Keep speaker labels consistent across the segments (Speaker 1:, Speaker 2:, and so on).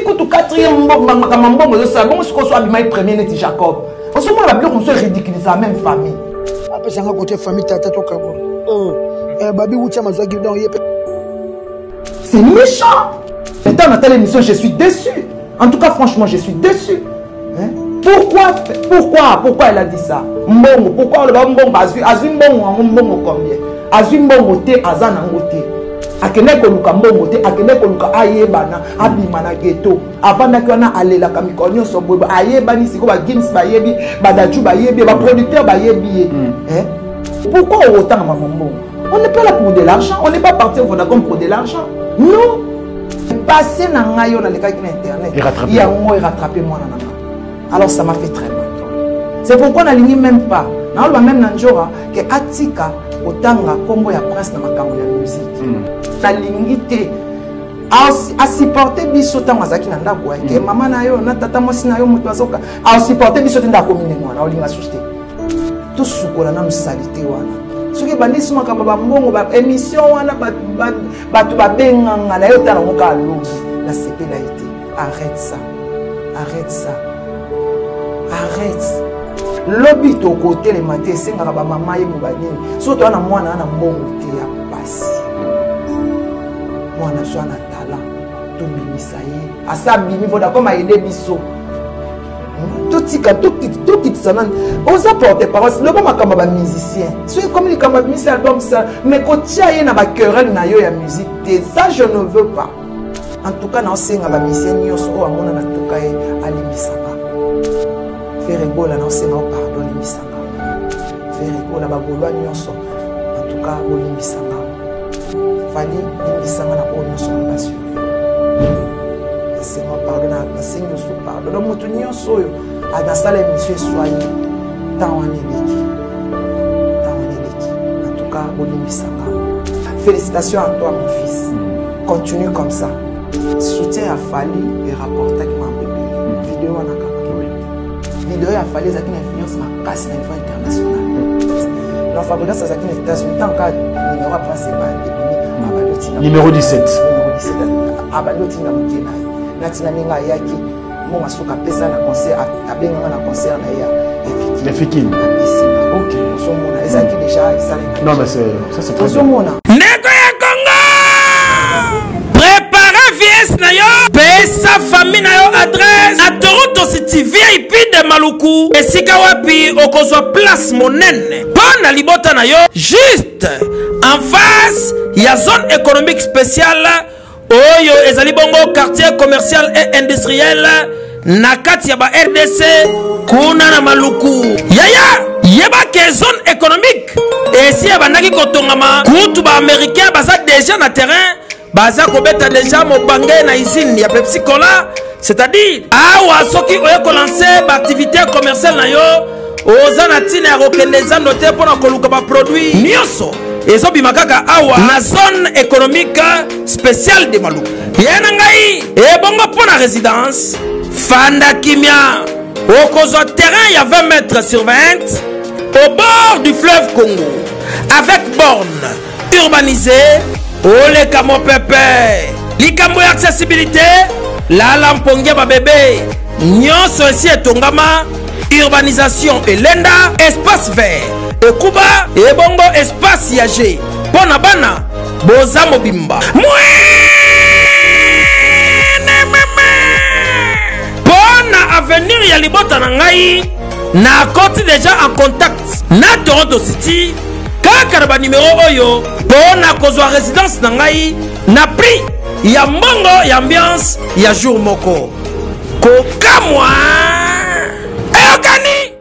Speaker 1: tu quatrième mbongo ça bon ce qu'on soit abimai premier net Jacob. On se voit la bloc on se ridiculise la même famille.
Speaker 2: Après ça côté famille tata to kabor. Babi Woucha mazagi dans yep.
Speaker 1: C'est méchant. Maintenant dans telle émission je suis déçu. En tout cas franchement je suis déçu. Hein? Pourquoi elle a dit ça? Mbongo, pourquoi le mbongo azui mbongo combien? Azui mbongo te azana ngote. Akene koluka mbongo te akene koluka ayebana abima na ghetto avanda kiona alela kamikonyo soboba ayebani siko ba Guinness ba yebi ba daju ba yebi ba producteur ba yebi hein? Pourquoi autant mbongo? On n'est pas là pour de l'argent, on n'est pas parti au Vodacom pour de l'argent. Non. Passer na ngayo na leka ki na internet. Il y a moi rattraper moi na. Alors ça m'a fait très mal. C'est pourquoi on n'a même pas. On a même Nanjora que Atika Otanga Combo ya prince na makambo ya musique. Na lingité a supporter biso tanga zaki na ndako ke mama na yo na tata mosi na yo mutu azoka a supporter biso tenda komine mwana olinga suste. Tout sukola na musalité wana. Soki bandi suma ka baba mbongo ba émission wana batu ba benganga na yo tala ngoka lobi la CPLAIT. Arrête ça. Arrête ça. Arrête. Lobby to côté les matés, c'est nga ba mama ye mubani. Surtout ana mwana ana mbongo te ya pasi. Mwana so ana talent. To bimisa ye. Asa bimi voda comme aider biso. Tout petit ça nan. Osa porter parole. Le bon makamba ba musicien. Soyez comme les kamba mis album ça, mais ko tia ye na ba querelle na yo ya musique. Ça je ne veux pas. En tout cas na senga ba musicien nyonso o amona na tuka ye alimisaka. Faire ebola na senga o pardon limisaka. Faire ebola ba bolwa nyonso. En tout cas o limisaka. Fali limisaka na o nyonso passion. C'est mon pardon na senga so pardon. Na mutu nyonso yo a dans salle monsieur soyez dans on eleki. En tout cas o limisaka. Félicitations à toi mon fils. Continue comme ça. Soutien à Fali et rapporte avec ma bébé. Vidéo à la vidéo a fallu une influence ma casse à niveau international. La fabrication ça aux États-Unis tant qu'à numéro principal
Speaker 3: numéro 17.
Speaker 1: Numéro 17 à Baloti na mukena. Natina ninga yaki mo masuka pesa na concert a benga na concert na ya
Speaker 3: Efiki.
Speaker 1: OK. So mona ezaki déjà ça.
Speaker 3: Non mais ça c'est très
Speaker 1: bien.
Speaker 4: Neko ya Congo. Préparez vies na yo. Pesa famille na yo adresse na Toronto City VIP de Maluku. Esika wapi okozwa place monene. Pona libota na yo juste en face ya zone économique spéciale Oyo ezali bongo quartier commercial et industriel nakati ya ba RDC kuna na Maluku. Yaya yeba ke zone économique et si abandaki kotongama kutu ba américain baza déjà na terrain baza kobeta déjà mobangé na usine ya Pepsi Cola, c'est-à-dire awa soki oyo ko lancer ba activité commerciale na yo oza na tina ya kokende zando te pona koluka ba produit nyonso ezobi makaka awa na zone économique spéciale de Maluku. Yena ngai ebongo pona résidence Fanda Kimia okozwa terrain ya 20 mètres sur 20 au bord du fleuve Congo avec borne urbanisée oleka mo pepe likambo ya accessibilité la lampongia ba bébé nyonso esi etongama urbanisation elenda espace vert ekuba ebongo espace yage pona bana boza mobimba pona avenir ya libota na ngai na koti déjà en contact na Toronto City kaka ba numéro oyo pona kozwa résidence na ngai na prix ya mbongo ya ambiance ya jour moko kokamwa eokani.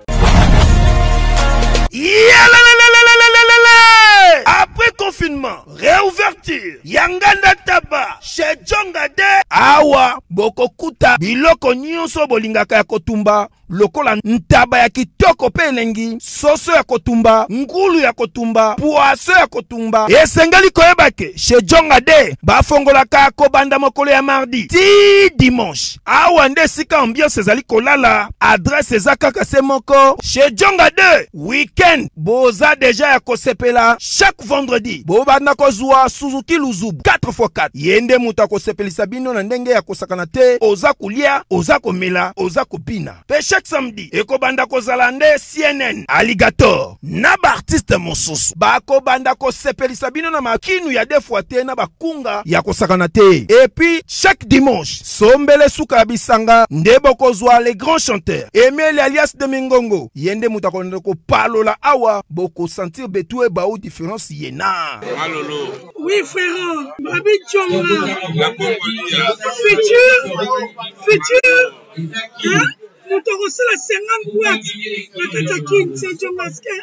Speaker 5: Après confinement, réouverture, Yanganda Taba, chez Djongade, Awa, Bokokuta, Biloko Nyonso Bolingaka ya Kotumba, lokola ntaba ya kitoko pe elengi, soso ya kotumba, ngulu ya kotumba, poaso ya kotumba. Esengeli koyebake, chez Djongade, bafongolaka kobanda mokolo ya mardi, ti dimanche. Awa nde sika ambiance ezali kolala, adresse ezaka se moko, chez Djongade, weekend, boza deja ya kosepela, chaque vendredi, bobanda kozwa Suzuki Luzubu, 4x4, yende muta kosepelisa bino na na ndenge ya kosakana te, oza kolia, oza komela, oza kopina. Pe chaque samedi ekobanda kozala nde CNN, Alligator na ba artiste mosusu bako banda kosepelisa bino na makinu ya defwa te na bakunga ya kosakana te. Et puis chaque dimanche sombele suka ya bisanga nde bokozwa les grands chanteurs Emile alias de Mingongo yende muta konde ko palola awa boko sentir betue ba ou différence yena.
Speaker 6: Malolo.
Speaker 7: Oui frère, Babi Tchonga. Futur. Hein? Nous t'aurons la 50 boîtes. La Tatakin, c'est Djongaske.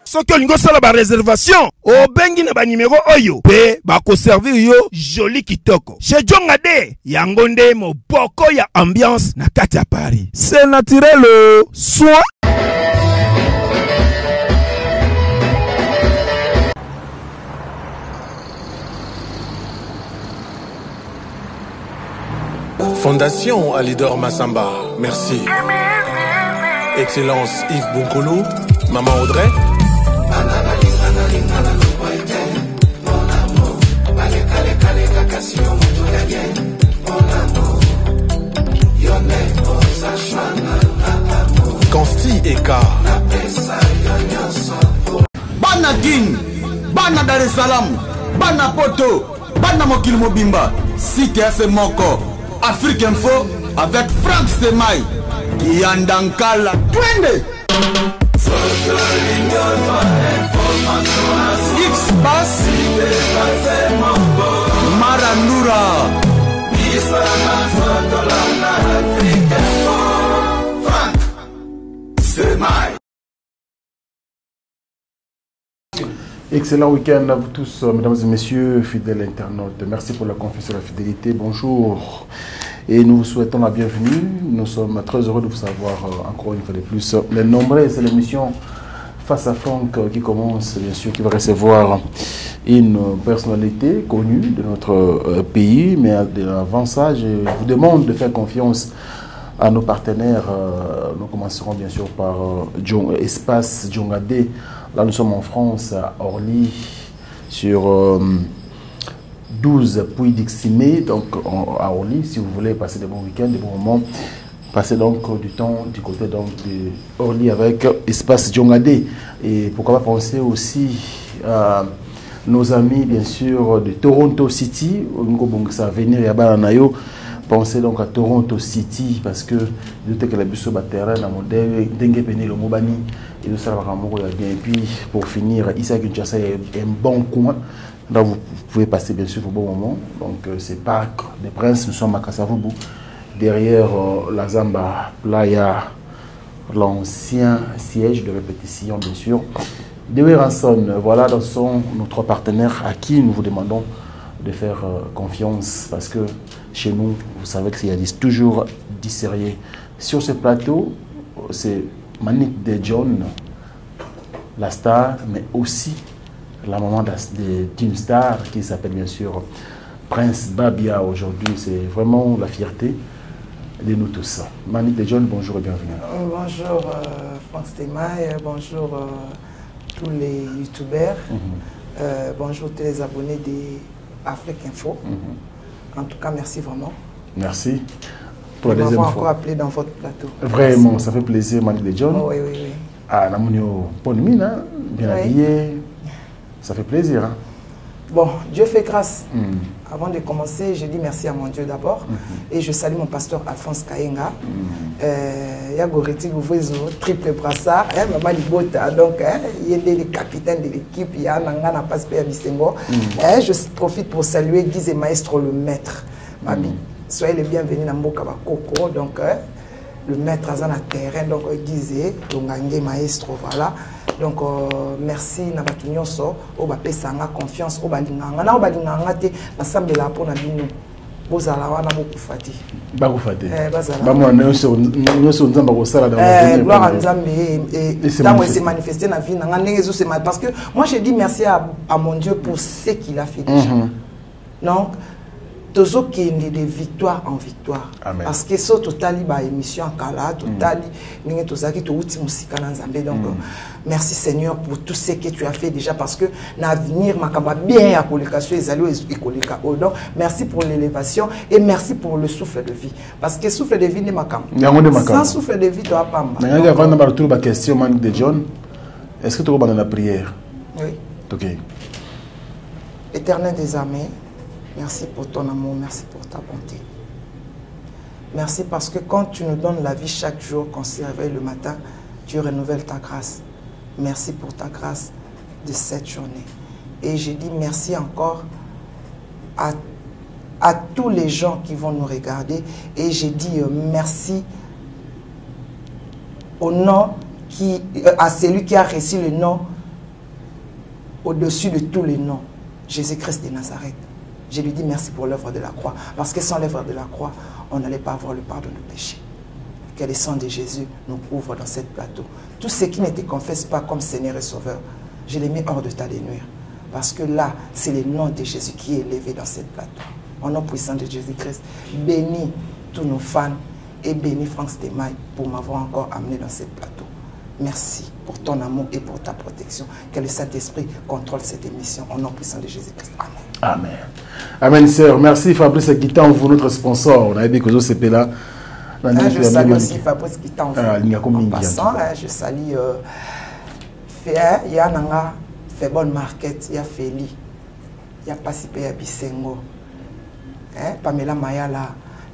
Speaker 5: Soki olingo sala ba réservation obengi na ba numéro oyo pe bako servir yo joli kitoko chez Djonga de yango nde moboko ya ambiance na kati ya Paris. C'est naturel soit
Speaker 8: Fondation Alidor Massamba, merci. Excellence Yves Bonkolo, Maman Audrey. Consti Eka.
Speaker 9: Bana Guine, Bana Dar es Salaam, Bana Poto, Bana Mokil Mobimba, Site FM Moko, Afrique Info avec Frank Stemai. Yandankala twende X-Bass Marandura Frank Stemai.
Speaker 3: Excellent week-end à vous tous, mesdames et messieurs, fidèles internautes. Merci pour la confiance et la fidélité. Bonjour. Et nous vous souhaitons la bienvenue. Nous sommes très heureux de vous savoir encore une fois de plus. Les nombreuses, c'est l'émission Face à Franck qui commence, bien sûr, qui va recevoir une personnalité connue de notre pays. Mais avant ça, je vous demande de faire confiance à nos partenaires. Nous commencerons bien sûr par Espace Djonga D. Là, nous sommes en France, à Orly, sur 12 Puy d'Iximé, donc à Orly. Si vous voulez passer de bons week-ends, de bons moments, passez donc du temps du côté donc de Orly avec Espace Djonga D. Et pourquoi pas penser aussi à nos amis, bien sûr, de Toronto City. Ça venir et à Nayo. Pensez donc à Toronto City parce que dès que la bus sur terrain, la modèle, dengue pené le mobani et tout ça va bien. Et puis pour finir, ici à Kinshasa, il y a un bon coin. Là, vous pouvez passer bien sûr au bon moment. Donc c'est Parc des Princes, nous sommes à Kasavubu, derrière la Zamba Playa, l'ancien siège de répétition bien sûr. De Ranson, voilà, dans nos trois partenaires à qui nous vous demandons de faire confiance parce que chez nous, vous savez qu'il y a toujours 10 sérieux. Sur ce plateau, c'est Manique de John, la star, mais aussi la maman d'une star qui s'appelle bien sûr Prince Babia aujourd'hui. C'est vraiment la fierté de nous tous. Manique de John, bonjour et bienvenue.
Speaker 1: Bonjour Franck Stemai, bonjour tous les youtubeurs, bonjour tous les abonnés d'Afrique Info. En tout cas, merci vraiment.
Speaker 3: Merci. Pour la deuxième fois.
Speaker 1: Encore appelé dans votre plateau.
Speaker 3: Vraiment, merci. Ça fait plaisir, Manique de John.
Speaker 1: Oh, oui, oui, oui.
Speaker 3: Ah, Namunio, bonne mine, hein? Bien habillé. Ça fait plaisir. Hein?
Speaker 1: Bon, Dieu fait grâce. Avant de commencer, je dis merci à mon Dieu d'abord. Et je salue mon pasteur Alphonse Kayenga. Yagoriti Gouvezo, triple brassard. Maman Libota, donc, il est le capitaine de l'équipe. Il y a Nangana Paspe Abisengo. Je profite pour saluer Guise et Maestro, le maître. Soyez les bienvenus dans Mboka Bakoko. Donc, le maître a un terrain. Donc, Guise, Tongangé Maestro, voilà. Donc merci na batu nyonso o ba pesa nga confiance o balinganga na o balinganga te basambela pona bino bozala wana bokufati
Speaker 3: bakufati
Speaker 1: bazala
Speaker 3: ba mwana nyonso nzamba ko sala dans
Speaker 1: la gloire à Nzambe et dans se manifester na vie nga ndenge zo se parce que moi je dis merci à mon Dieu pour ce qu'il a fait déjà. Donc Tozo qui est de victoire en victoire.
Speaker 3: Amen.
Speaker 1: Parce que ça totali ba émission kala totali ninge tozaki to uti musika na Nzambe. Donc merci Seigneur pour tout ce que tu as fait déjà parce que l'avenir makamba bien à colocation ezali ekoleka. Donc merci pour l'élévation et merci pour le souffle de vie parce que souffle de vie n'est makamba. Sans souffle de vie tu as pas.
Speaker 3: Mais avant de retour la question man de John, est-ce que tu as la prière?
Speaker 1: Oui.
Speaker 3: OK.
Speaker 1: Éternel des armées, merci pour ton amour, merci pour ta bonté. Merci parce que quand tu nous donnes la vie chaque jour, quand on se réveille le matin, tu renouvelles ta grâce. Merci pour ta grâce de cette journée. Et je dis merci encore à tous les gens qui vont nous regarder. Et je dis merci au nom à celui qui a reçu le nom au-dessus de tous les noms, Jésus-Christ de Nazareth. Je lui dis merci pour l'œuvre de la croix. Parce que sans l'œuvre de la croix, on n'allait pas avoir le pardon de péché. Que le sang de Jésus nous couvre dans cette plateau. Tous ceux qui ne te confessent pas comme Seigneur et Sauveur, je les mets hors de ta dénuire. Parce que là, c'est le nom de Jésus qui est élevé dans cette plateau. Au nom puissant de Jésus-Christ, bénis tous nos fans et bénis Franck Stemay pour m'avoir encore amené dans cette plateau. Merci pour ton amour et pour ta protection. Que le Saint-Esprit contrôle cette émission. Au nom puissant de Jésus-Christ. Amen.
Speaker 3: Amen. Amen, sœur. Merci Fabrice Guitan, vous notre sponsor. On a dit que je sais là.
Speaker 1: Je salue aussi Fabrice Guitan. En passant, je salue il y a Nanga, fait bonne market, il y a Feli, il y a Passipé à Bisengo, Pamela Mayala,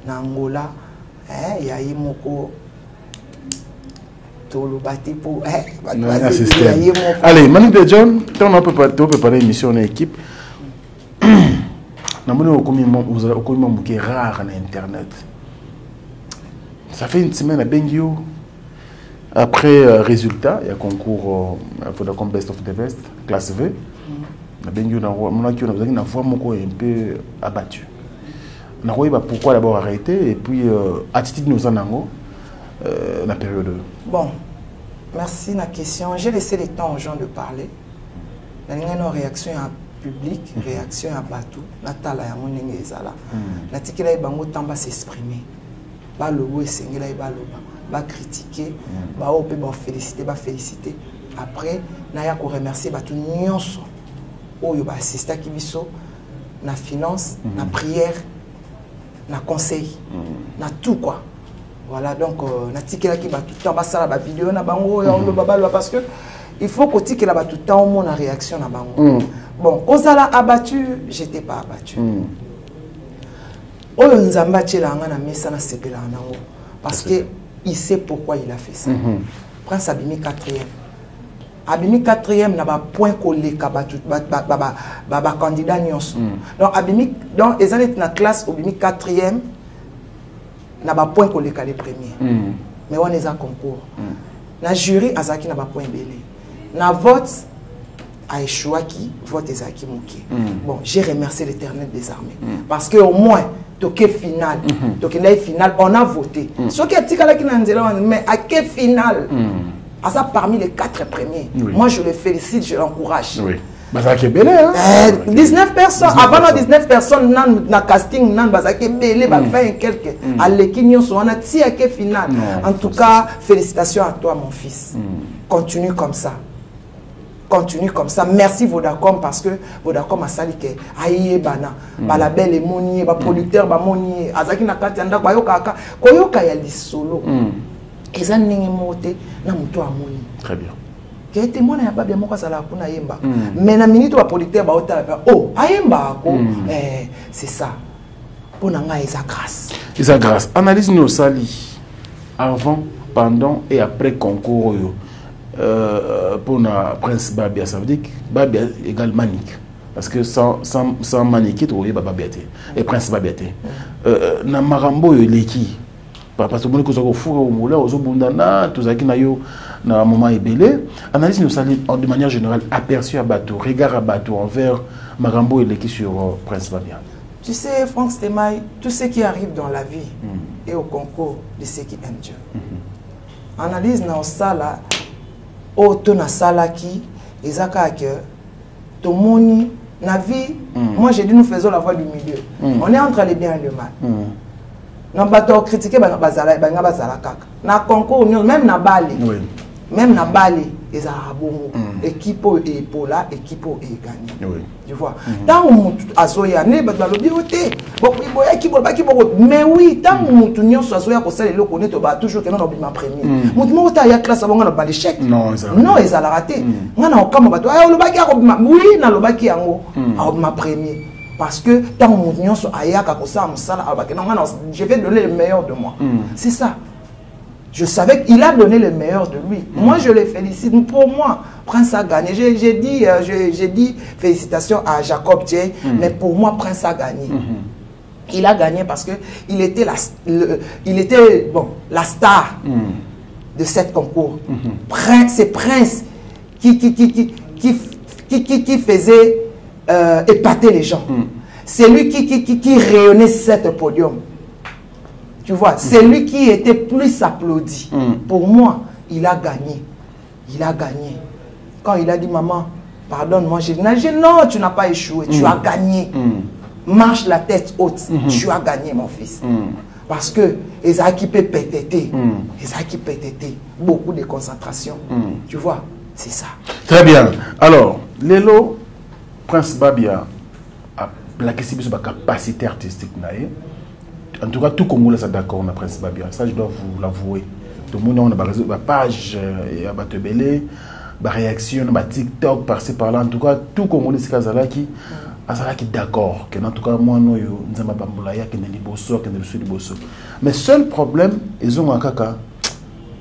Speaker 1: Nangola, il y a Imoko.
Speaker 3: Allez, Manu de John, on a préparé l'émission en équipe. Vous avez rare sur Internet. Ça fait une semaine à Bengio. Après résultat, il y a un concours Vodacom Best of the Best, classe V. À Bengio, on a une voix un peu abattue. On a vu pourquoi d'abord arrêter et puis attitude nous en avons. La période. Bon,
Speaker 1: merci la question. J'ai laissé le temps aux gens de parler. Il y a une réaction à public, réaction à Batou, Natala ya moninga ezala. Natikela bango tamba s'exprimer. Ba lobo esengela ba critiquer, ba opé ba féliciter. Après, naya ko remercier Batou nyonso. Oyo ba assister ki biso na finance, na prière, na conseil, na tout quoi. Voilà, donc, natikela ki ba tout temps basala ba vidéo na bango ya lo babalo parce que il faut que tikela ba tout temps mon réaction na bango. Bon, kozala abattu, j'étais pas abattu. Oyo nzamba tshela nga na mesa na sepela nango parce que il sait pourquoi il a fait ça. Prince Abimi 4e. Abimi 4e na ba point koleka ba candidat nyonso. Donc Abimi donc ezali na classe Abimi 4e na ba point koleka les premiers. Mais on est en concours. Na jury azaki na ba point belé. Na vote a échoué qui vote ezaki moké. Bon, j'ai remercié l'Éternel des armées parce que au moins toké final, toké là final on a voté. Ce qui est tikala ki na nzela mais à quel final? À ça parmi les 4 premiers. Moi je le félicite, je l'encourage. Oui.
Speaker 3: Bazaki belé hein.
Speaker 1: 19 personnes avant 19 personnes na casting nan bazaki belé ba fait quelques à l'équipe on a ti à quel final. En tout cas, félicitations à toi mon fils. Continue comme ça. Continue comme ça. Merci Vodacom parce que Vodacom a sali que aïe bana ba la belle et monier ba producteur ba monier azaki na kati anda ba yoka koyoka ya lisolo. Eza ningi moté na muto amoni.
Speaker 3: Très bien.
Speaker 1: Qui a été mon pas bien moi ça la kuna yemba. Mais na minute ba producteur ba ota oh ayemba ko c'est ça. Pour nanga eza grâce.
Speaker 3: Eza grâce. Analyse nos sali avant, pendant et après concours yo. Pour na Prince Babia, ça veut dire que Babia égale Manique. Parce que sans Manique, tu vois, Babia. Et Prince Babia. Na Marambo, il est qui? Parce que vous avez un four au moulin, aux Obundana, tout ça qui n'a eu un moment ébélé. Analyse nous salit de manière générale aperçu à bateau, regard à bateau envers Marambo et l'équipe sur Prince Babia.
Speaker 1: Tu sais, Franck Stemay, tout ce qui arrive dans la vie est au concours de ceux qui aiment Dieu. Analyse dans ça là. O to na salaki ezaka que to moni La vie, moi j'ai dit nous faisons la voie du milieu. On est entre le bien et le mal. Non, pas critiquer bazala kaka. Na concours même na Bali. Même na Bali, ils ont bon équipe et pour là, équipe et gagné. Tu vois. Tant on azoya ne ba lobi oté. Mais oui, tant on tunyo so azoya ko sala le connaît to ba toujours que non obima premier. Mutumo ta ya classe abonga na ba l'échec. Non, ils ont raté. Ngana okama ba to ay lobaki akobima. Oui, na lobaki yango akobima premier. Parce que tant on tunyo so ayaka ko sala musala abaki non ngana je vais donner le meilleur de moi. C'est ça. Je savais qu'il a donné le meilleur de lui. Moi, je le félicite. Pour moi, Prince a gagné. J'ai dit félicitations à Jacob J. Mais pour moi, Prince a gagné. Il a gagné parce que il était la star de cette concours. C'est Prince qui faisait épater les gens. C'est lui qui rayonnait cette podium. Tu vois, c'est lui qui était plus applaudi. Pour moi, il a gagné. Il a gagné. Quand il a dit, maman, pardonne-moi, j'ai dit, non, tu n'as pas échoué, tu as gagné. Marche la tête haute, tu as gagné, mon fils. Parce que les équipes pétété, beaucoup de concentration. Tu vois, c'est ça.
Speaker 3: Très bien. Alors, Lelo, Prince Babia a plaqué sur sa capacité artistique. En tout cas, tout Congolais est d'accord, on a Prince Babia. Ça, je dois vous l'avouer. Tout le monde a ma page, a ma tebele, ma réaction, ma TikTok, par-ci, par-là. En tout cas, tout Congolais est d'accord. En tout cas, moi, nous, nous sommes bamboulaya, qui n'est ni bosso, qui n'est ni bosso. Mais seul problème, ils ont un caca.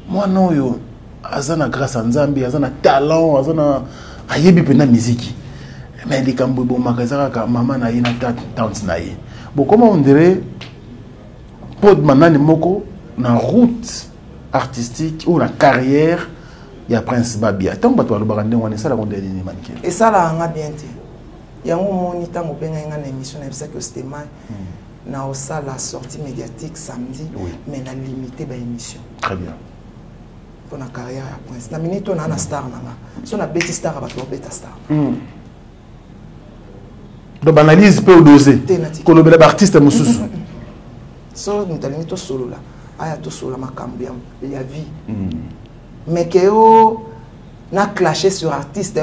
Speaker 3: Moi, non, yo, azana grâce à Nzambi, azana talent, azana ayebi pena musique. Mais les Camboubo, Makazaka, maman, na yena tante naïe. Bon, comment on dirait? Pod manani moko na route artistique ou la carrière il y a Prince Babia. Tant que tu as le barandé on est ça la gonde ni manqué. Et ça là on a bien dit. Il y a un moni tango benga nga na émission na ça que c'était mal na osa la sortie médiatique samedi mais na limité ba émission. Très bien. Pour la carrière à Prince. Na minute on a na star nanga. So na beti star ba to beta star. Donc analyse peut doser. Ko le bel artiste mususu.
Speaker 1: So nous to solo là aya to solo makambi ya vie mais que na clasher sur artiste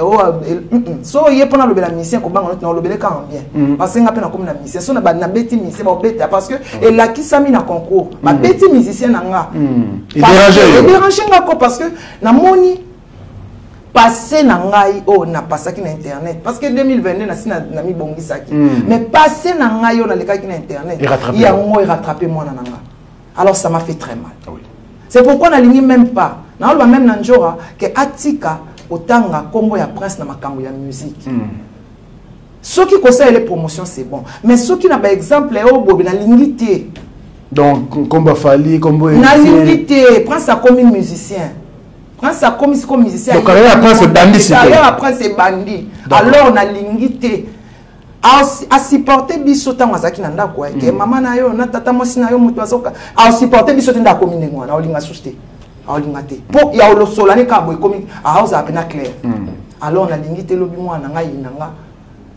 Speaker 1: so yé pendant le bel musicien ko bango na le bel quand bien parce que ngapena comme na musicien so na beti musicien ba beta parce que et la qui sami na concours ba beti musicien na nga il dérange ngako parce que na moni passé na ngai na passaki na internet parce que 2022 na sina na mi bongisaki mais passé na ngai na lekaki na internet il y a un rattrapé moi na nga alors ça m'a fait très mal. C'est pourquoi na lingi même pas na olba même na njora que atika otanga kombo ya Prince na makambo ya musique ceux qui conseillent les promotions c'est bon mais ceux qui n'a pas exemple bobi na lingité
Speaker 3: donc combo fali combo
Speaker 1: na lingité Prince a comme musicien. Prince a comme musicien.
Speaker 3: Donc après c'est bandit.
Speaker 1: Après c'est bandit. Alors on a lingité. A supporter biso tango azaki na ndako ke mama na yo na tata mosi na yo mutu azoka. A supporter biso tenda komine ngwana olinga suste. A olinga te. Po ya lo solane ka boy komi a house apena clair. Alors on a lingité lobi mwana nga yinanga.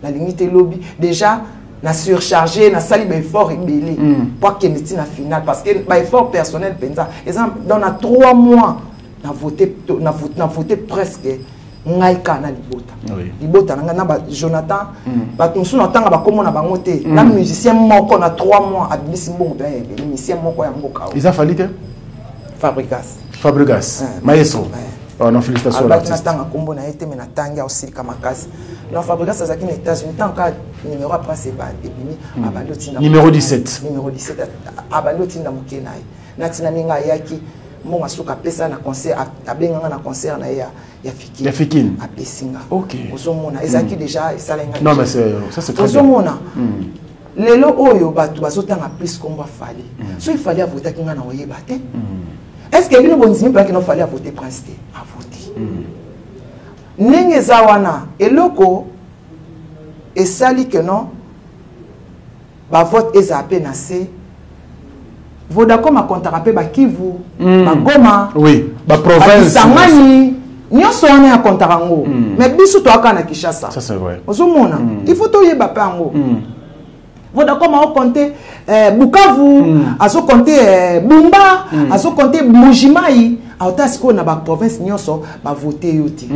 Speaker 1: La lingité lobi déjà na surchargé na sali ba effort ebelé pour que meti na finale parce que ba effort personnel penza exemple dans 3 mois na voté presque ngaika na libota libota na ba Jonathan ba tunsu na tanga ba komo na bango te na musicien moko na 3 mois admisi mbongo pe musicien moko ya mboka
Speaker 3: ils a fallu que Fabregas maestro non félicitations à l'artiste
Speaker 1: na tanga kombo na été mais na tanga aussi kamakasi non Fabregas azaki na États-Unis tant ka numéro après c'est ba débini abandoti
Speaker 3: numéro 17
Speaker 1: abandoti na mukena na tina minga yaki mon asuka pesa na concert abenga na concert na ya
Speaker 3: Fikine
Speaker 1: a pesinga
Speaker 3: OK
Speaker 1: ozomona ezaki déjà esalenga
Speaker 3: non mais ça c'est très bien
Speaker 1: ozomona lelo oyo batu bazotanga plus komba fali so il fallait voter kinga na oyeba te est-ce que bino bonzimi pas que non fallait voter Prince te a voter ndenge za wana eloko esali que non ba vote ezapé na se Vodacom a contrapé ba Kivu, ba Goma,
Speaker 3: oui, ba province,
Speaker 1: Sangani, nyonso wana ya kontarango mais biso to aka na Kinshasa
Speaker 3: ça c'est vrai
Speaker 1: ozomona il faut to yeba pa ngo Vodacom a compté Bukavu azo compté Bumba azo compté Mujimai auta siko na ba province nyonso ba voter yoti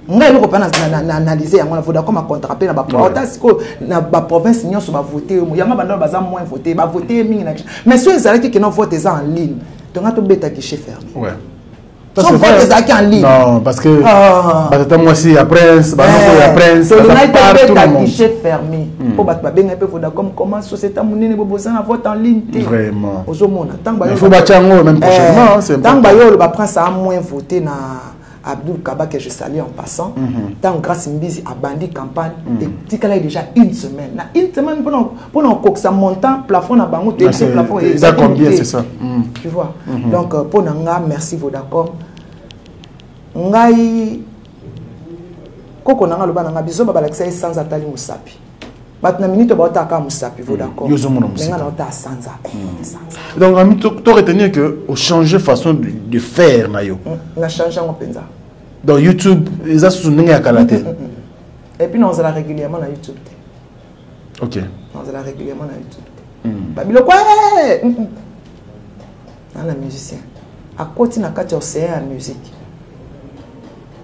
Speaker 1: ngai loko pa na analyser yango na Vodacom a contrapé na ba auta siko na ba province nyonso ba voter yo yanga banda baza moins voter ba voter mingi na mais ceux ezalaki que non vote eza en ligne donc ato beta guichet fermé
Speaker 3: ouais.
Speaker 1: Ça c'est vrai en ligne.
Speaker 3: Non, parce que moi aussi à Prince, à Prince,
Speaker 1: tout le monde guichet fermé. Pour battre bien un peu Vodacom comment société monene besoin de vote en ligne.
Speaker 3: Vraiment.
Speaker 1: Il
Speaker 3: faut battre même prochainement, c'est important.
Speaker 1: Tant bayo le prince a moins voté na Abdul Kaba que je salue en passant. Tant grâce Mbizi a bandi campagne et tikala déjà une semaine. Na une semaine pour nous ça montant plafond na bango plafond
Speaker 3: et ça combien c'est ça.
Speaker 1: Tu vois. Donc pour nanga merci Vodacom. Ngai koko nanga loba nanga biso ba balakisa sans atali musapi. Batna minute ba otaka musapi Vodacom. Nanga na ota sanza.
Speaker 3: Donc ami to retenir que au changer façon de faire na yo.
Speaker 1: Na changer en penza.
Speaker 3: Dans YouTube, ils ont soutenu à Kalate.
Speaker 1: Et puis nous allons régulièrement na YouTube.
Speaker 3: OK.
Speaker 1: Nous allons régulièrement na YouTube. Babilo quoi? Na musicien. À côté na kati océan la musique.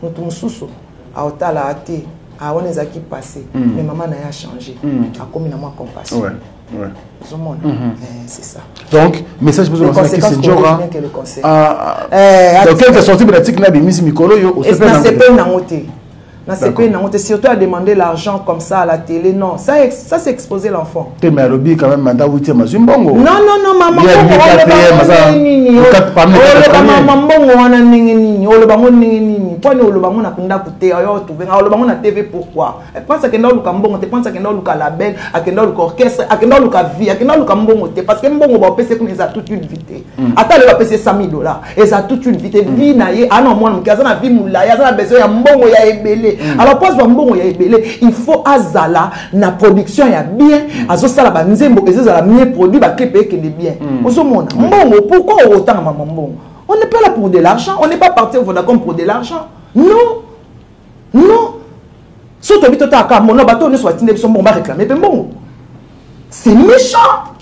Speaker 1: Nous mususu a otala ate a on les qui passé mais maman n'a changé a comme na moi compassion.
Speaker 3: Ouais. Ouais.
Speaker 1: C'est ça.
Speaker 3: Donc message pour vous qui c'est Njora. Donc quelques sorties pratiques na bimisi mikolo yo
Speaker 1: c'est pas na moté. Surtout à demander l'argent comme ça à la télé, non. Ça c'est exposer l'enfant.
Speaker 3: Tu m'as dit quand même, mandat 8e,
Speaker 1: non, maman. Pourquoi? Parce que dans le Cambon, tu penses que dans le label, que dans l'orchestre, que dans le vie, que dans le Cambon, parce que mbongo va payer comme ils a toute une vitesse. Attends, il va payer $100,000. Ils a toute une vitesse. Vie naïe, ah non, moi, na vie moula, il y a besoin de mbongo ya ebele. Alors pose mbongo ya ebele, il faut azala na production ya bien, azo sala ba nzembo ezala mieux produit ba clip que les bien. Ozomona. Mbongo, pourquoi autant maman mbongo? On n'est pas là pour de l'argent, on n'est pas parti au Vodacom pour de l'argent. Non. Non. Surtout bito ta ka mono bato ne soit tinde biso mbongo ba réclamer pe mbongo. C'est méchant.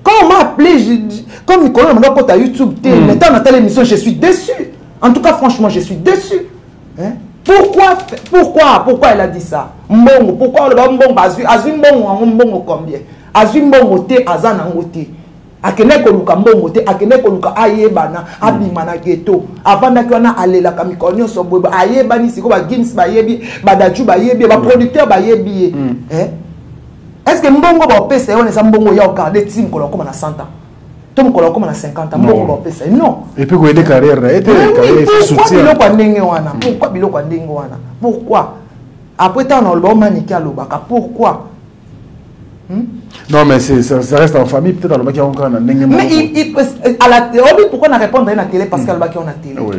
Speaker 1: Quand on m'a appelé, comme Nicolas m'a dit à YouTube, maintenant dans telle émission, je suis déçu. En tout cas, franchement, je suis déçu. Hein? Pourquoi elle a dit ça? Mbongo, pourquoi le mbongo azui mbongo combien? Azui mbongo te azana ngote. Akene ko luka mbongo te, akene ko luka ayebana, abimana ghetto. Avant d'akona alela kamikonyo so boba ayebani siko ba games ba yebi, ba daju ba yebi, ba producteur ba yebi. Hein? Est-ce que mbongo ba pesa on esa mbongo ya okarde team ko lokoma na 100 ans? Tom ko lokoma na 50 ans, mbongo ba pesa. Non.
Speaker 3: Et puis ko aider carrière,
Speaker 1: soutien. Pourquoi biloko ndenge wana? Pourquoi? Après tant on le maniki alobaka, pourquoi?
Speaker 3: Non mais ça reste en famille peut-être dans le maki encore na ndenge.
Speaker 1: Mais à la télé, pourquoi na répondre à la télé parce qu'elle baki on a télé. Oui.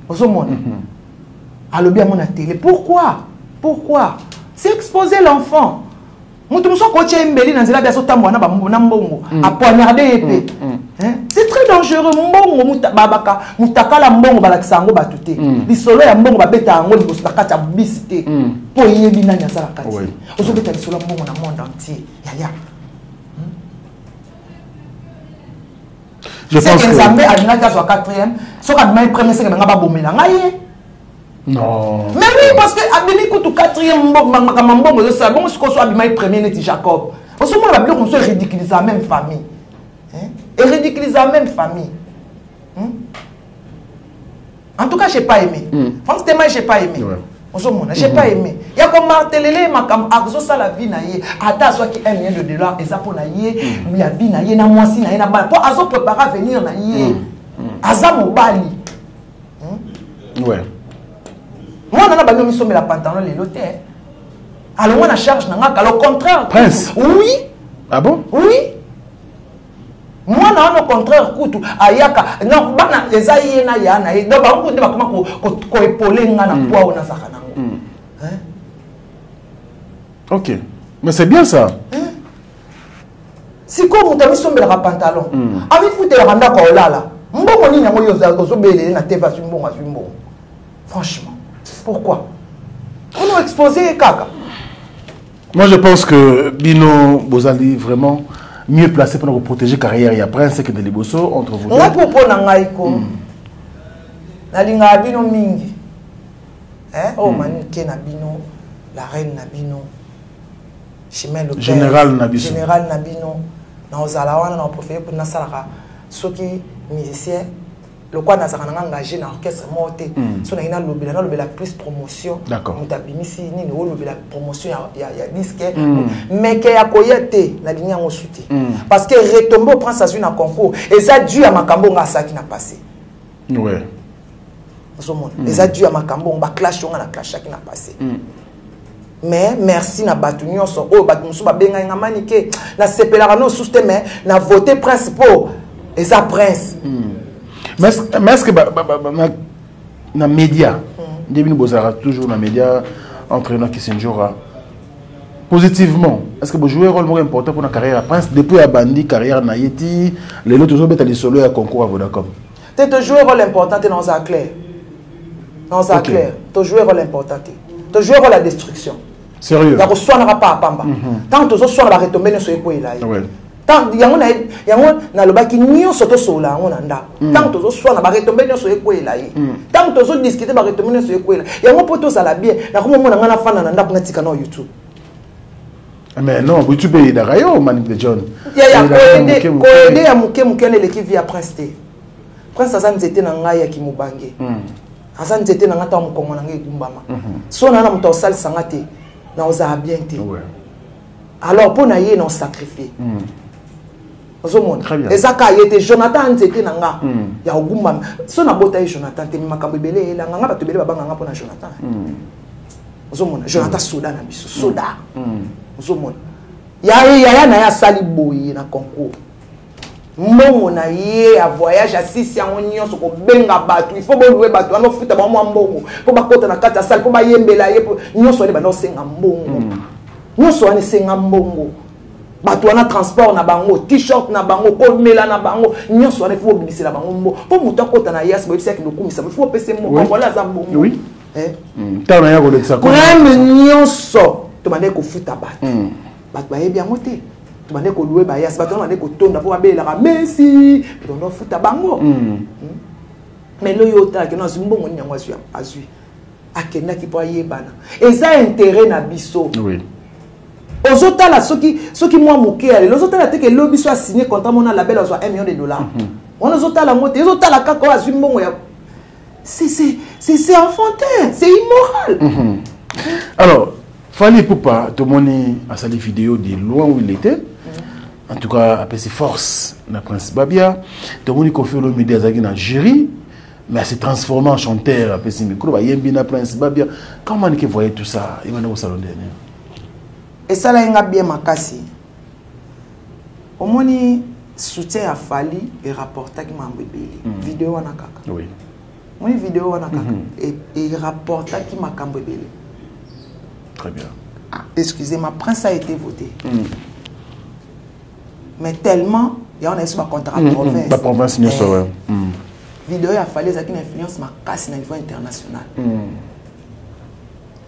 Speaker 1: Ozomona. Alobi à mon télé. Pourquoi? C'est exposer l'enfant. C'est très dangereux. Je pense que
Speaker 3: non.
Speaker 1: Mais oui, parce que Abdeli Koutou 4e mbongo de ça, bon, ce qu'on soit Abimai premier net Jacob. Au moment où Abdeli Koutou ridiculise la même famille. Et ridiculise la même famille. En tout cas, je n'ai pas aimé. Franchement, je n'ai pas aimé. Au moment je n'ai pas aimé. Il y a comme Martelele, ça la vie naïe. Attends, soit qui $1 million, et ça pour naïe, il y a vie naïe, na moisi naïe, na bal. Pour Azo préparer à venir naïe. Azam au Bali.
Speaker 3: Ouais.
Speaker 1: Moi, je n'ai pas mis la pantalon les lotés. Alors, moi, je charge, alors, au contraire.
Speaker 3: Prince.
Speaker 1: Oui.
Speaker 3: Ah bon?
Speaker 1: Oui. Moi, au contraire, Koutou, Ayaka. Non, les aïe, na yana. Donc, on peut comment qu'on épauler na poids ou na sakana.
Speaker 3: Ok. Mais c'est bien ça.
Speaker 1: Si comme on t'a mis la pantalon, avec foutre la randa là. Mbongo ni yango ozobele na TV asu mbongo. Franchement, pourquoi? On a exposé kaka.
Speaker 3: Moi je pense que Bino Bozali vraiment mieux placé pour nous protéger carrière et après c'est que de Liboso entre vous.
Speaker 1: On a propos na ngaiko. Na linga Bino mingi. Hein? Oh manike na Bino, la reine na Bino. Chemin le
Speaker 3: Général Nabiso.
Speaker 1: Général Nabino. Na ozala wana na profiter pour na salaka. Soki musicien le quoi nazaka na engagé na orchestre monté so na ina lobela plus promotion mutabimisi nini o lobela promotion ya disque mais que ya koyete na ligne en soutien parce que retomber prend sa na concours et ça dû à makambo nga ça qui n'a passé
Speaker 3: ouais
Speaker 1: so mon et ça dû à makambo ba clash on a clash qui n'a passé mais merci na batu nyonso o batu musu ba benga nga manike na sepelaka no soutien mais na voter principal et ça prince
Speaker 3: mais est-ce que dans les médias, toujours dans les médias, entraîneur qui s'enjouera positivement, est-ce que vous jouez un rôle important pour la carrière à Prince depuis la bandit, carrière Naïti, les autres toujours mettent les solos à concours à Vodacom?
Speaker 1: Tu as joué un rôle important dans un clair. Dans un clair, tu as joué un rôle important. Tu as joué un rôle à destruction.
Speaker 3: Sérieux?
Speaker 1: Tu ne pas à Pamba. Tant que tu as retombé sur les poils là. Yango na lobaki nyonso to sola on anda tant to so na ba retomber nyonso ekwela yi tant to so discuter ba retomber nyonso ekwela yango poto sala bien na komo mona ngana fana na ndako ngatika na YouTube
Speaker 3: mais non YouTube est d'ailleurs Manic de John
Speaker 1: ya koede ya muke ne l'équipe via Prince T Prince azan zete na ngai ya kimubange azan zete na ngata mu kongo na ngai gumbama so na muto sal sangate na oza bien te alors pour na yé non sacrifier et ça quand il était Jonathan c'était nanga ya ogumba so na bota Jonathan te makambo belé la nganga batubele babanga nga pona Jonathan ozomona Jonathan soda na biso soda ozomona ya na ya sali boye na concours mbongo na ye a voyage à 6 ya nyonso ko benga batu il faut bolouer batu ano futa ba mwa mbongo po bakota na kata sali po ba yembela ye nyonso le ba no senga mbongo nyonso ane senga mbongo bato wana transport na bango t-shirt na bango komela na bango nyonso wana faut obimisa la bango mbo po muta kota na yas bo bisa ki dokumisa faut pese mo kongola za mbongo
Speaker 3: oui ta na ya ko lekisa ko
Speaker 1: nyonso to mande ko futa bato bato ba yebi yango te to mande ko louer ba yas bato mande ko tonda po babela ka Messi to ndo futa bango mais lo yota ke no zimbongo nyango azui akenda ki po yebana eza intérêt na biso
Speaker 3: oui
Speaker 1: ozotala soki moi moké ale ozotala te que lobby soit signé contrat mon label soit $1 million on ozotala moté ozotala kaka azui mbongo ya c'est enfantin c'est immoral
Speaker 3: alors Fally Ipupa tout le monde a sali vidéo de loin où il était en tout cas après ses forces na Prince Babia tout le monde confie le média zaki na jury mais s'est transformé en chanteur après ses micro ba yembi na Prince Babia comment est-ce que vous voyez tout ça il va au salon dernier.
Speaker 1: Et ça là inga bien makasi. Au moni soutien à Fally et rapporta qui m'a mbébé. Vidéo wana kaka.
Speaker 3: Oui.
Speaker 1: Moni vidéo wana kaka et rapporta qui m'a mbébé.
Speaker 3: Très bien.
Speaker 1: Ah, excusez-moi, Prince a été voté. Mais tellement il y a un espace contre la province.
Speaker 3: La province n'y est ouais.
Speaker 1: Vidéo a Fally ça qui influence makasi na niveau international.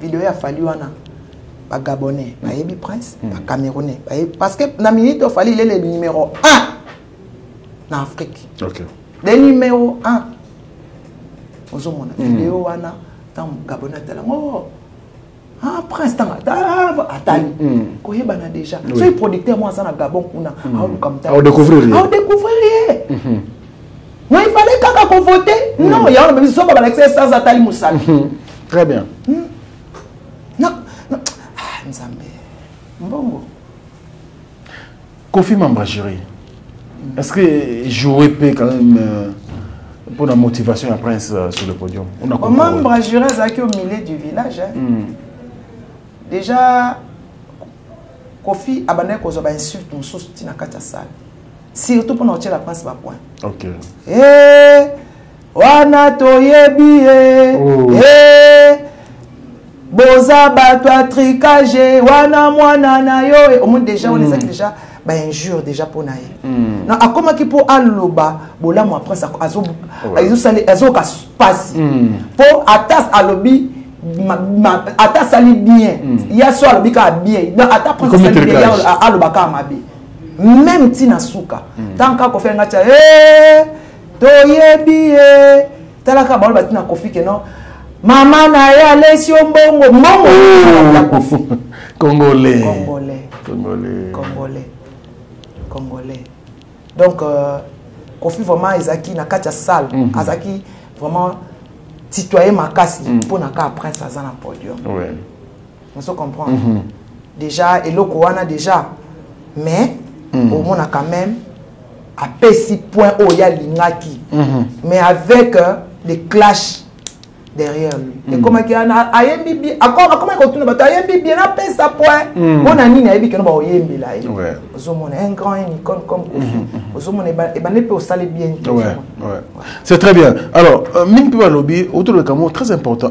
Speaker 1: Vidéo a Fally wana pas Gabonais, pas Yebi Prince, pas Camerounais. Parce que dans la minute, il fallait le numéro 1 en Afrique.
Speaker 3: Ok.
Speaker 1: Le numéro 1. Vous avez une vidéo, dans le Gabonais, oh, Prince, attends, Koyebana déjà. Si le producteur, moi, ça, dans Gabon, on
Speaker 3: découvrir.
Speaker 1: Moi, il fallait qu'on vote. Non, il y a un peu de l'excès sans Atali Moussal.
Speaker 3: Très bien.
Speaker 1: Mbongo.
Speaker 3: Kofi Mambragiri, est-ce que jouer peut quand même pour la motivation à Prince sur le podium?
Speaker 1: Mambragiri est au milieu du village. Déjà, Kofi a banné qu'on a insulte mon soutien à Katasal. Surtout pour notre la Prince va point.
Speaker 3: Ok.
Speaker 1: Eh, wana toyebi boza bato tricage wana mwana na yo au moins déjà on les a déjà ba injure déjà pour naïe na akoma ki pour aloba bola mo après ça azo ka passe pour atas alobi ata sali bien ya so alobi ka bien donc ata après ça bien aloba ka mabe même tina suka tant ka ko fe ngacha to yebi talaka ba ba tina kofi ke non mama na ya lesio mbongo
Speaker 3: Congolais.
Speaker 1: Donc Kofi vraiment Izaki na katia salle Azaki vraiment citoyen makasi pour na ka prince azana podium.
Speaker 3: Ouais.
Speaker 1: On se comprend. Déjà eloko wana déjà mais au moins a quand même à P6 points au ya lingaki. Mais avec des clashs derrière lui. Et comme il y a un bibi, comment il continue à faire un bibi, il a payé sa point. On a ni na bibi que nous avons yembi là. Vous avez un grand icône comme Kofi. Vous avez un épée au salé bien.
Speaker 3: C'est très bien. Alors, mine peu à lobby autour de Cameroun très important.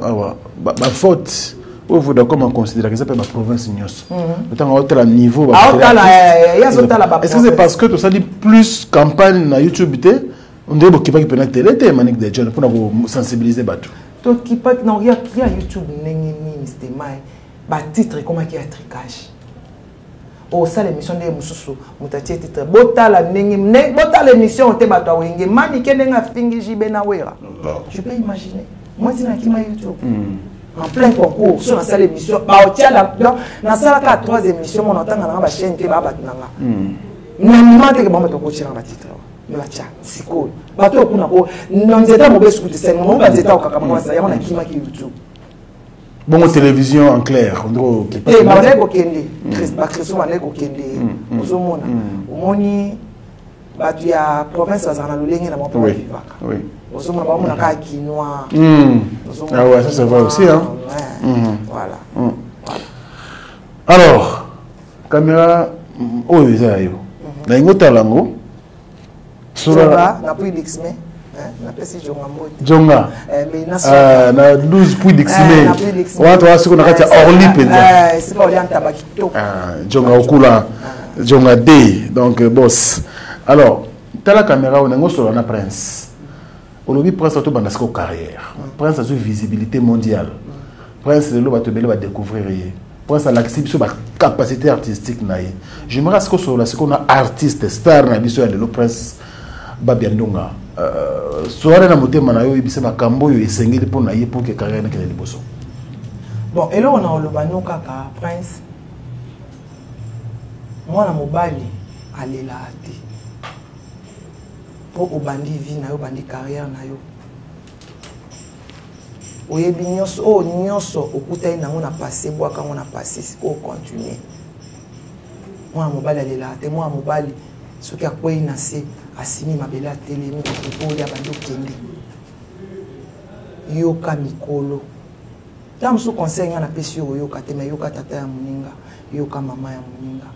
Speaker 3: Ma faute. Vous devez comment considérer que ça peut être ma province ignos. Autant à autre niveau. Est-ce que c'est parce que tout ça dit plus campagne na YouTube on dirait qu'il peut être télé, manique des jeunes pour nous sensibiliser bateau.
Speaker 1: Donc, qui peut non, il y a YouTube, c'était mal. Titre, comment il y a tricage. Oh, ça, l'émission de Moussou, Moutati, titre. Bota l'émission, on te bat wenge. Mani, kenenga fingi jibenawera. Je peux imaginer. Moi, c'est qui m'a YouTube. En plein concours, sur la salle d'émission. Bah, au tient là-dedans, dans la salle à 3 émissions, on entend dans la chaîne, tu vas battre. N'importe quel moment, tu vas continuer à titre. C'est cool. Bateau pour nous, non, c'est un mauvais scout. C'est un mauvais état au Kakamwa. Ça y est, on a qui m'a qui YouTube.
Speaker 3: Bon, télévision en clair. On
Speaker 1: dirait que c'est au Kende. Christophe Manek au Kende. Au Mona. Au Moni, tu y a province à Zanaloulé, dans mon pays. Oui. Au Mona, on a qu'à Quinoa.
Speaker 3: Ah ouais, ça c'est vrai aussi, hein.
Speaker 1: Voilà.
Speaker 3: Alors, caméra, oh, il y a eu. Dans une autre langue.
Speaker 1: Jonga, na puits d'Ixmé, na pesi Jonga mbote.
Speaker 3: Jonga. Na 12 puits d'Ixmé. On va voir ce qu'on a fait à Orly peut-être.
Speaker 1: C'est pas Orly Tabakito.
Speaker 3: Jonga Okula, Jonga D, donc boss. Alors, t'as la caméra, on est sur la Prince. On a vu Prince à tout dans sa carrière. Prince a une visibilité mondiale. Prince le lot va découvrir. Prince a l'accès sur la capacité artistique. J'aimerais ce qu'on a artiste star na biso ya le Prince. Babiandonga soirée na motema na yo ibise makambo yo esengeli pour na ye pour que carrière na kele liboso.
Speaker 1: Bon et là on a olobano kaka Prince moi na mobali alela ate pour obandi vie na yo bandi carrière na yo oyebi nyonso okutai na ngona passé bwaka ngona passé siko continuer moi na mobali alela ate moi na mobali soki akwei na se asimi mabele atelemi pour ya bando kende yoka mikolo tam so conseil nga na pesi yo yoka te mais yoka tata ya muninga yoka mama ya muninga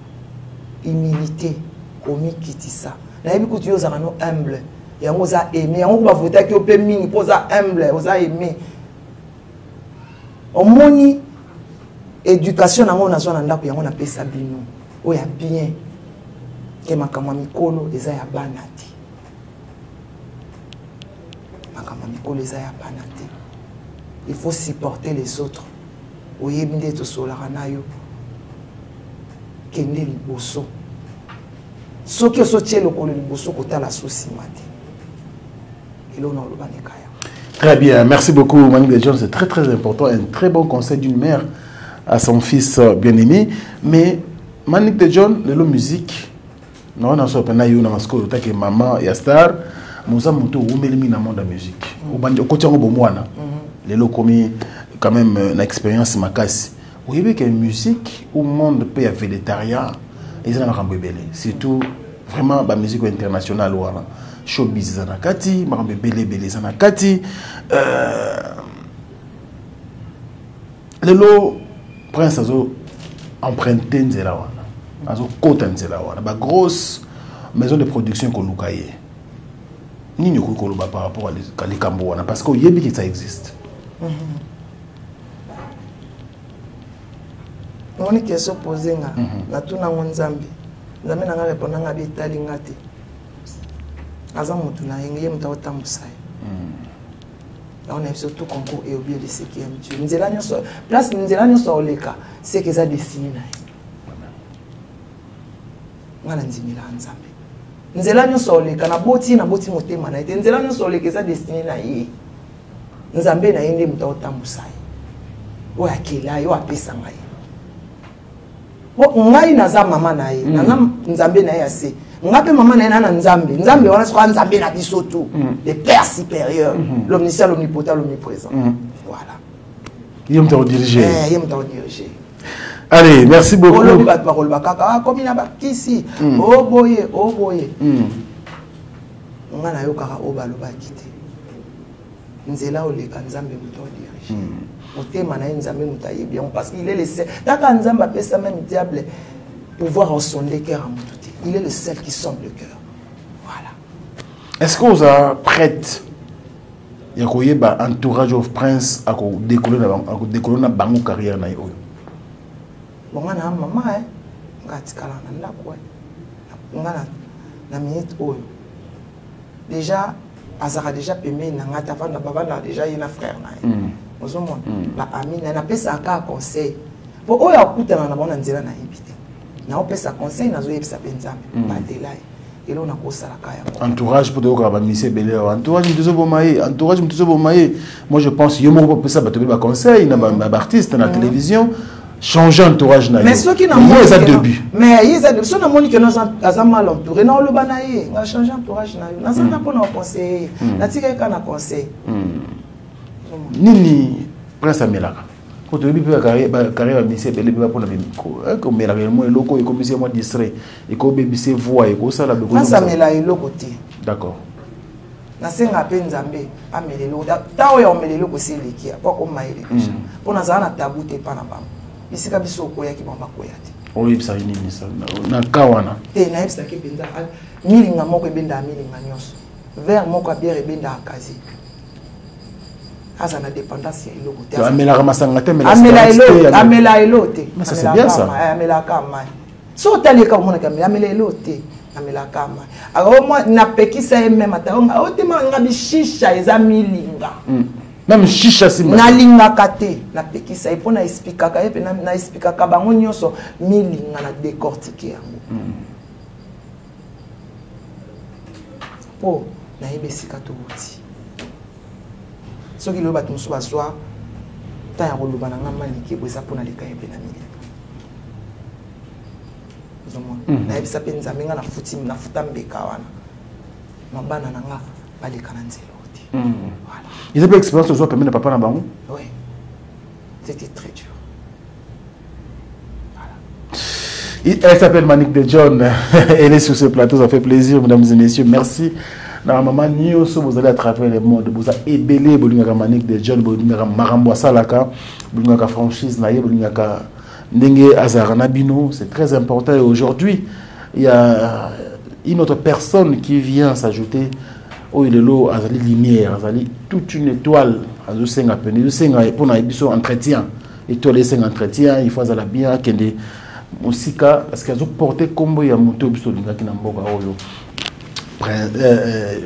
Speaker 1: humilité komikitisa na yebi kutu yo zaka no humble yango za aimer yango ba vota ki ope mingi poza humble oza aimer omoni éducation nango na zona ndako yango na pesa bino oya bien que makamwa mikolo eza ya bana te makamwa mikolo eza ya bana te il faut supporter les autres oyebi nde tosolaka na yo kende liboso soki osotie lokolo liboso kotala so nsima te elona oloba nekaya.
Speaker 3: Très bien, merci beaucoup Manu de John, c'est très très important, un très bon conseil d'une mère à son fils bien-aimé. Mais Manu de John, le musique non, on a sorti na yo na masko ta ke maman ya star muza muto umelimi na monde de musique au bandi au côté ngo mwana les lo commis quand même une expérience makasi oui que musique au monde peut y avoir végétarien ils ont rambo belé surtout vraiment ba musique internationale wala showbiz na kati rambo belé na kati les lo prince azo emprunté nzela wana azo kota nzela wana ba grosse maison de production ko lukaye nini ko koloba par rapport à likambo wana parce que yebi que ça existe.
Speaker 1: On est question posée na tuna nzambi nzambe nanga répondre nga bitali ngati aza mutu na yenge mutu otambusa on a surtout concours et oublié de ce qui est Dieu nzela nyonso place nzela nyonso oleka c'est que ça destiné na ngana nzimila nzambe nzela nyonso oleka na boti motema na ite nzela nyonso oleka ça destiné na ye nzambe na yende mutu otambusa o akela yo apesa ngai ngai naza mama na ye nanga nzambe na ye ase ngape mama na ye na nzambe wana soka nzambe na biso tout le père supérieur l'omniscient l'omnipotent l'omniprésent voilà
Speaker 3: yem ta diriger allez merci beaucoup
Speaker 1: olobi bat parole bakaka comme na bakisi o boye ngana yo kaka o baloba kite nzela oleka nzambe muto diriger motema na nzambe mutaye bien parce qu'il est le seul taka nzamba pesa même diable pouvoir en sonder cœur à mututi il est le seul qui sonde le cœur voilà
Speaker 3: est-ce que vous êtes prête ya koyeba entourage of prince à décoller na bango carrière na yo
Speaker 1: bonga na mama ngati kala na ndako ngana na minute oyo déjà azara déjà pemé na ngata vanda baba na déjà yena frère na ozomona ba amina na pesa ka conseil po oyo akutana na bona nzela na yebite na opesa conseil na zo yebisa benzambe ba delay elo na kosala kaya
Speaker 3: entourage pour de ba mise belé entourage mtuzo bomaye moi je pense yo mo pesa ba tobe ba conseil na ba artiste na télévision changer entourage na yo
Speaker 1: mais ceux qui na
Speaker 3: moi ça début
Speaker 1: mais ils a ceux na moni que nous a mal entouré na lo banaye na changer entourage na yo na ça pour na conseil na tika ka na conseil
Speaker 3: nini prince amelaka ko to bipe carrière mise belé ba pour na micro ko melaka mo eloko e commission mo distrait e ko bebise voix e ko sala be ko
Speaker 1: ça mela eloko te
Speaker 3: d'accord
Speaker 1: na senga pe nzambe amelelo ta oyo amelelo ko seleki pa ko maile déjà pour na za na tabu te pa na bango bisika biso ko ya ki bamba ko ya te
Speaker 3: o yebisa nini ça na kawana
Speaker 1: te na yebisa ke benza milinga moko ebenda milinga nyonso vers moko bière ebenda akazi asa na dépendance ya eloko te
Speaker 3: amela masanga te
Speaker 1: amela elote
Speaker 3: c'est bien ça
Speaker 1: amela kama so tali ka mona kamela amela elote amela kama alors moi na pekisa même ataonga otema ngabi shisha eza milinga
Speaker 3: même shisha simba
Speaker 1: na linga kate na pekisa et pona expliquer ka et na expliquer ka bango nyonso milinga na décortiquer yango po na yebesika to buti ce qui le bat nous soit soir tant ya koloba na ngamba liki bo esa pona leka yebe na mili na yebisa pe nzambe nga na futi na futa mbeka wana mabana na nga baleka na nzelo oti voilà
Speaker 3: ils avaient expérience aux autres mais papa na bango
Speaker 1: oui c'était très dur
Speaker 3: voilà elle s'appelle Manique de John elle est sur ce plateau ça fait plaisir mesdames et messieurs merci. Na maman nyonso vous allez à travers le monde vous a ébélé bolingaka Manique de John bolingaka marambo salaka bolingaka franchise na ye bolingaka ndenge azarana bino c'est très important et aujourd'hui il y a une autre personne qui vient s'ajouter au ilelo azali lumière azali toute une étoile azo senga pene senga pour na biso entretien étoile senga entretien il faut azala bien kende musika parce que azo porter combo ya moto biso lingaki na mboka oyo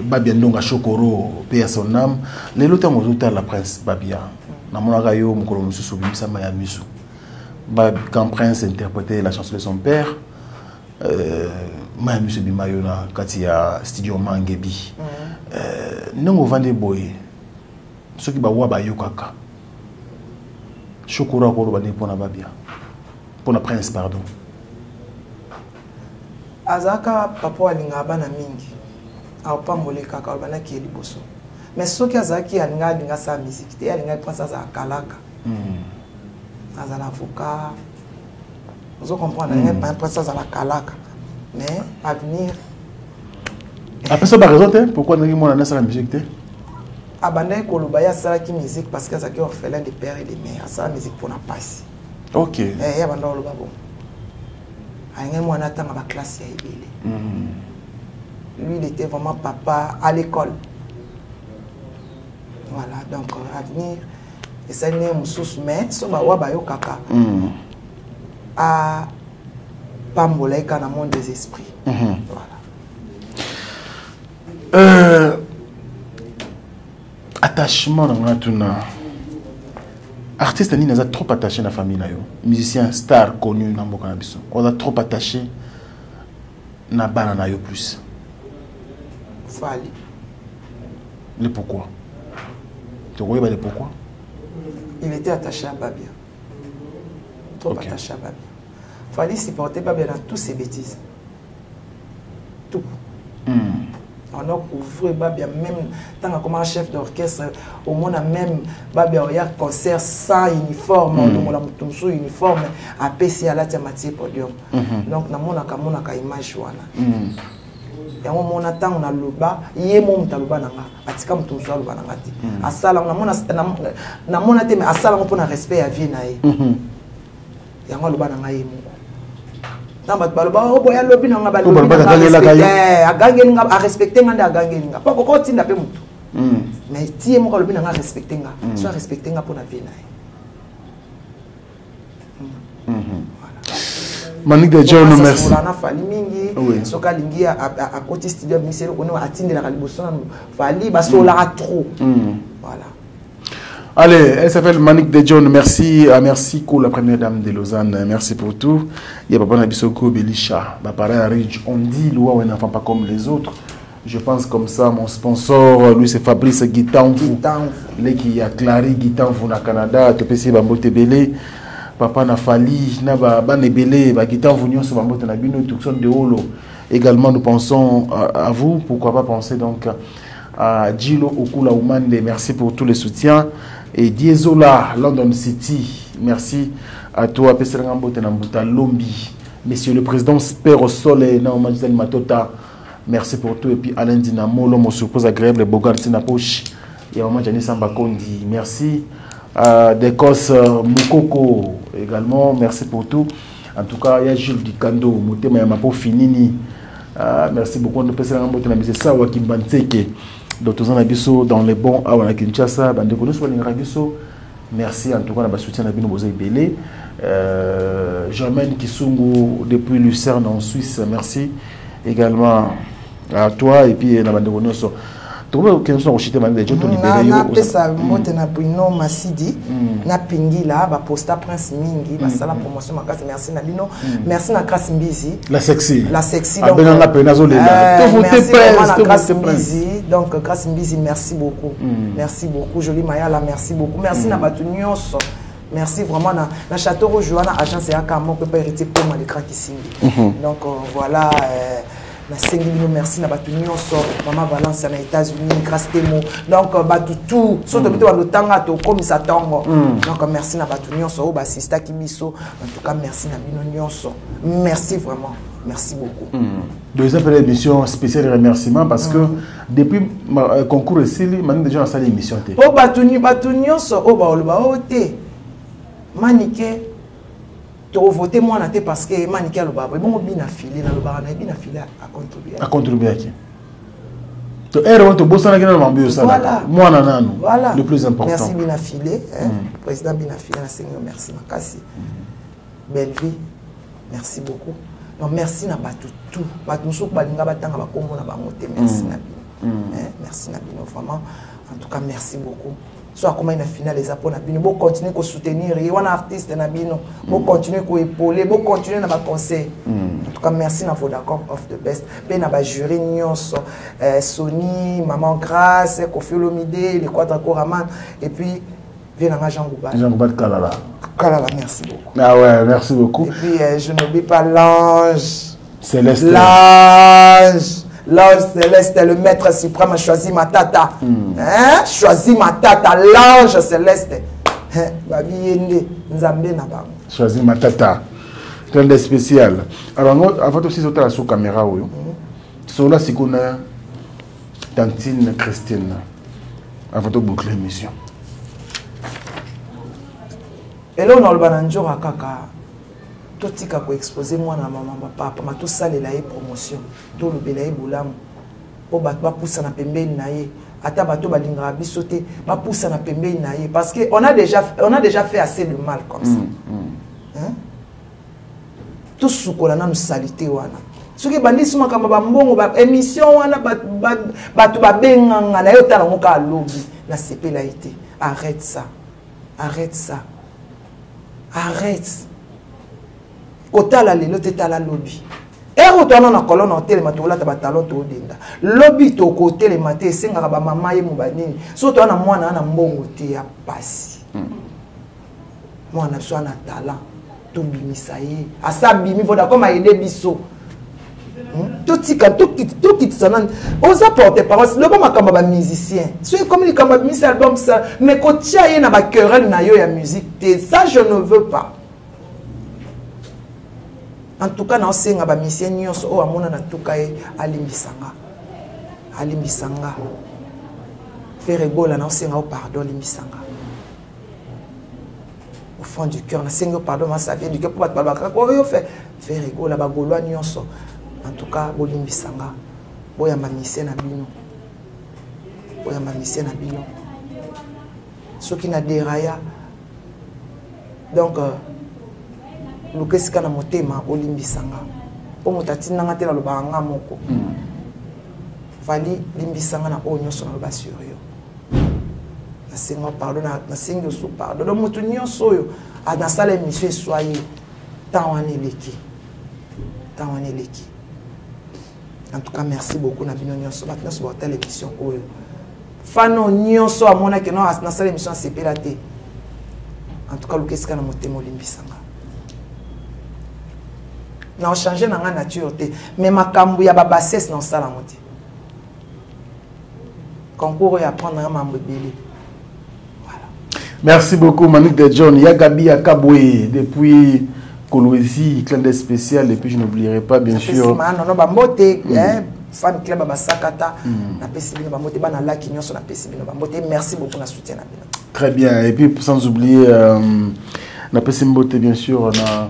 Speaker 3: Babia Ndonga Chokoro, paix à son âme. Les lutins ont tout à la prince Babia. Namonaka yo mukolo mususu bimisa maya misu. Quand prince interprétait la chanson de son père, maya misu bimayo na kati ya studio Mangebi. Nongo vande boy. Ceux qui ba wa ba yokaka. Chokoro ko ba ni pona Babia. Pona prince pardon.
Speaker 1: Azaka papa alinga bana mingi. Aopambole kaka bana ki liboso. Mais soki azaki alinga sa musique te alinga pensa za kalaka. Azala avocat. Vous comprenez pas pensa za la kalaka. Mais avenir
Speaker 3: après ça par raison pourquoi ngi mona na sa musique te
Speaker 1: abanda ko lobaya sala ki musique parce que azaki orphelin de père et de mère sa musique pour na passe.
Speaker 3: OK.
Speaker 1: Ya banda loba bon. Alinga mwana tanga ba classe ya ebele. Lui, il était vraiment papa à l'école. Voilà, donc avenir, et ça n'est pas mais so ba wa ba yo kaka. pambola dans le monde des esprits.
Speaker 3: Voilà. Attachement dans tuna. Artiste ni naza trop attaché na famille na yo. Musicien star connu na mboka na biso. On a trop attaché na bana na yo plus.
Speaker 1: Fali.
Speaker 3: Le pourquoi? Tu vois le pourquoi?
Speaker 1: Il était attaché à Babia. Trop attaché à Babia. Fali supporter Babia dans toutes ses bêtises. Tout. On a ouvert Babia même tant que comme chef d'orchestre au monde même Babia il y a concert sans uniforme donc la mutumsu uniforme à PC à la thématique podium donc na mona ka image wana yango mona tant na loba yé mo mutaloba nanga atika mutumsu loba nanga ti asala na mona te mais asala mo pona respect à vie na ye yango loba nanga yé mo boya lobi nanga ba lobi nanga respecter nga nda gangeli nga pas ko tinda pe mutu mais tie mo ko lobi nanga respecter nga soit respecter nga pour la vie na
Speaker 3: Manick de John merci
Speaker 1: na fali mingi soka lingi a côté studio misero ko no atindela ka liboso na fali ba sola trop voilà.
Speaker 3: Allez, elle s'appelle Manick de John. Merci, merci pour la première dame de Lausanne. Merci pour tout. Il y a Papa Nabisoko Belisha. On dit loi ou un enfant pas comme les autres. Je pense comme ça. Mon sponsor, lui, c'est Fabrice Guitanfou. Lui qui a Clary Guitanfou na Canada. TPC Bambote Belé. Papa Nafali, Naba Banebele, Guitanfou Nyonso Bambote Nabino, Tuxon de Holo. Également, nous pensons à vous. Pourquoi pas penser donc à Gilo Okula Oumande. Merci pour tous les soutiens. Et Diesola, London City, merci à toi, Pesserangambo Tenambuta Lombi, Monsieur le Président Spero Sole, Naoma Gisèle Matota, merci pour tout. Et puis Alain Dinamo, l'homme aux surprises agréables, Bogart Sinapoche, et Maman Jani Sambakondi, merci. Dekos Mukoko également, merci pour tout. En tout cas, il y a Jules Dikando, Motema Yamapo Finini, merci beaucoup de Pesserangambo Tenambuta Sawa Kimbanteke. D'autres en dans les bons à la Kinshasa, merci en tout cas de soutien à Bino Bozé Belé. Germaine Kisungu depuis Lucerne en Suisse, merci également à toi et puis la bande de Bonoso. Tout le monde qui nous a rejeté maintenant des gens libérés.
Speaker 1: Na pesa mote na Bruno Masidi, na pingi là, ba posta Prince Mingi, ba sala promotion makasi merci na bino, merci na Grace Mbizi.
Speaker 3: La sexy.
Speaker 1: La sexy
Speaker 3: donc. La penazo les là.
Speaker 1: Merci na Grace Mbizi. Donc Grace Mbizi, merci beaucoup. Merci beaucoup Jolie Mayala, merci beaucoup. Merci na batu nyonso. Merci vraiment na Château Rouge Joana agence ya Kamo peut pas hériter pour les grands Kisingi. Donc voilà merci na batu nyonso Maman Valence na États-Unis grâce Temo donc batu tout surtout bito ba tanga to comme ça tango donc merci na batu nyonso o ba sista kibiso en tout cas merci na bino nyonso merci vraiment merci beaucoup.
Speaker 3: Deuxième émission spéciale de remerciement parce que depuis concours ici maintenant déjà dans salle émission té
Speaker 1: o batu nyonso o ba oloba o té Maniké tu voter moi naté parce que Maniké le baba bon bien affilé na le baba na bien affilé à contribuer
Speaker 3: à qui to erreur to bossa na gina mambo ça moi na nanu le plus important
Speaker 1: merci bien affilé président bien affilé na Seigneur merci makasi belle vie merci beaucoup non merci na batu tout batu so balinga batanga ba kombo na bango te merci na bino merci na bino vraiment en tout cas merci beaucoup. Soit comment il a fini les apôtres na bino, bon continuer à soutenir, et on a artiste na bino, bon continuer à épauler, bon continuer à ba conseil. En tout cas merci na Vodacom of the best. Ben na ba jury nyonso, Sony, Maman Grace, Kofi Olomide, les Quadra Koraman et puis vient na Jean Goubat.
Speaker 3: Jean Goubat Kalala.
Speaker 1: Kalala, merci beaucoup.
Speaker 3: Ah ouais, merci beaucoup.
Speaker 1: Et puis je n'oublie pas l'ange
Speaker 3: Céleste.
Speaker 1: L'ange céleste, le maître suprême a choisi ma tata. Choisi ma tata, l'ange céleste.
Speaker 3: Choisi ma tata. C'est spécial. Alors, avant aussi sauter la sous caméra, sur là, c'est qu'on a Tantine Christine. Avant de boucler l'émission.
Speaker 1: Et là, on a le bananjo à kaka. Tout ce qui a exposé moi na maman papa ma tout ça les la promotion tout le belay boulam o ba poussa na pembe naie ata bato balinga bisoté ba poussa na pembe naie parce que on a déjà fait assez de mal comme ça tout sukola na salité wana soki bandisi makamba ba mbongo ba émission wana ba tu ba benganga na yo tala ngoka lobby na sepela été arrête ça arrête kotala lelo te tala lobby ero tona na kolona hotel matola ta batalo to denda lobby to ko hotel maté senga ba mama ye mubanini so to na mwana na mbongo te ya pasi mwana so na talent to bimisa ye asa bimi voda comme aider biso tout quitte ça osa porter parole le bon makamba ba musicien so comme les kamba mis album ça mais ko tia ye na ba querelle na yo ya musique te ça je ne veux pas. En tout cas, na senga ba musicien nyonso o amona na tuka e alimbisanga. Faire rigola na senga o pardon alimbisanga. Au fond du cœur na senga pardon ma ça vient du cœur pour pas ba ko yo faire rigola ba golwa nyonso. En tout cas, bolimbisanga. Boya ma musicien na bino. Ce qui na déraya. Donc lukesika na motema olimbisanga po motati nanga te na lobanga moko fali limbisanga na onyoso na loba sur yo na senga pardon na senga so pardon do mutu nyonso yo na sala émission soyez tawani leki en tout cas merci beaucoup na bino nyonso batna so ba émission oyo fano nyonso amona ke no na sala émission sepela te en tout cas lukesika na motema olimbisanga na changer na nga nature te mais makambu ya babassesse na sala moti concours ya prendre un mambo belé voilà.
Speaker 3: Merci beaucoup Manu de John Yagabi Akaboué depuis Kolwezi clin d'œil spécial et puis je n'oublierai pas bien sûr
Speaker 1: non bambote fan club basakata na pesibino bambote bana laki nyonso na pesibino bambote merci beaucoup na soutien na bino
Speaker 3: très bien et puis sans oublier na pesibino bien sûr na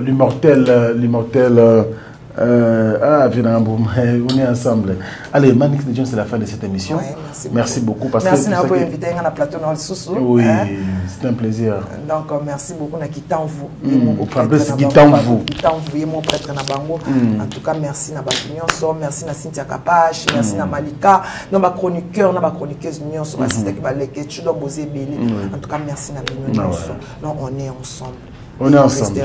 Speaker 3: l'immortel, on est ensemble. Allez, Manix de John, c'est la fin de cette émission. Ouais, merci beaucoup. Parce
Speaker 1: merci
Speaker 3: que
Speaker 1: pour inviter à la plateau dans le sous-sous.
Speaker 3: Oui, c'est un plaisir.
Speaker 1: Donc, merci beaucoup. En tout cas, merci na Batignon, merci na Cynthia Kapache, merci na Malika, na chroniqueur, na chroniqueuse Nyon, sur assisté qui va l'équipe, tu dois poser Béli. En tout cas, merci na Nyon. Non, on est ensemble.
Speaker 3: On est ensemble.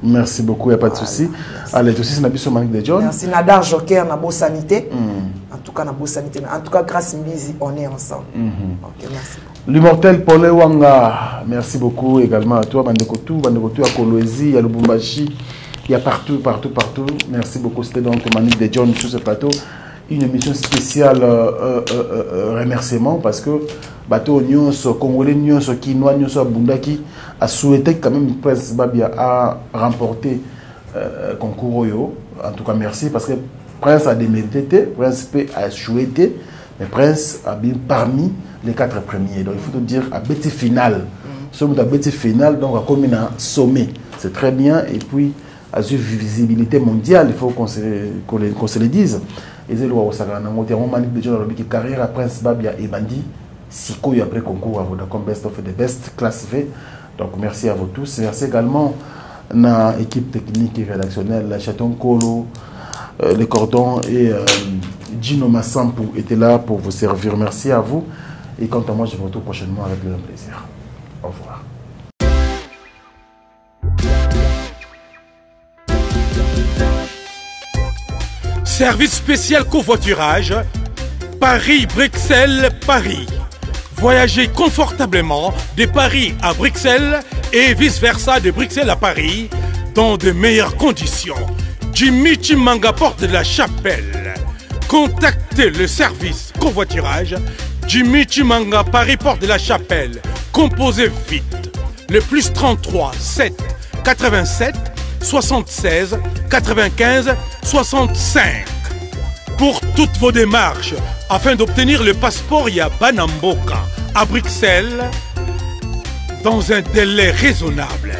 Speaker 3: Merci beaucoup, il n'y a pas de souci. Allez, tout c'est Nabi Manu de John.
Speaker 1: Merci Nadar Joker, Nabo Sanité. En tout cas, Nabo Sanité. En tout cas, grâce Mbizi, on est ensemble. Ok, merci.
Speaker 3: L'immortel Paul Wanga, merci beaucoup également à toi, Bandekotou à Kolwezi, à Lubumbashi, il y a partout. Merci beaucoup. C'était donc Manu de John sur ce plateau. Une émission spéciale remerciement parce que bateau nyonso congolais nyonso kinois nyonso bundaki a souhaité quand même Prince Babia a remporté concours yo. En tout cas merci parce que Prince a démérité, Prince P a souhaité, mais Prince a bien parmi les 4 premiers. Donc il faut te dire à bêtise finale. Sommes à bêtise finale donc comme un sommet. C'est très bien et puis à une visibilité mondiale, il faut qu'on se le dise. Et c'est le roi Osagana, on a dit que carrière à Prince Babia et Bandi, Siko y après concours à Vodacom Best of the Best, classe V. Donc merci à vous tous. Merci également à l'équipe technique et rédactionnelle, la Chaton Kolo, les cordons et Gino Massampu étaient là pour vous servir. Merci à vous. Et quant à moi, je vous retrouve prochainement avec le même plaisir. Au revoir.
Speaker 6: Service spécial covoiturage, Paris-Bruxelles-Paris. Voyagez confortablement de Paris à Bruxelles et vice-versa de Bruxelles à Paris dans de meilleures conditions. Jimmy Chimanga, porte de la Chapelle. Contactez le service covoiturage Jimmy Chimanga, Paris, porte de la Chapelle. Composez vite. Le plus 33 7 87 76 95 65. Pour toutes vos démarches, afin d'obtenir le passeport Yabanamboka à Bruxelles, dans un délai raisonnable,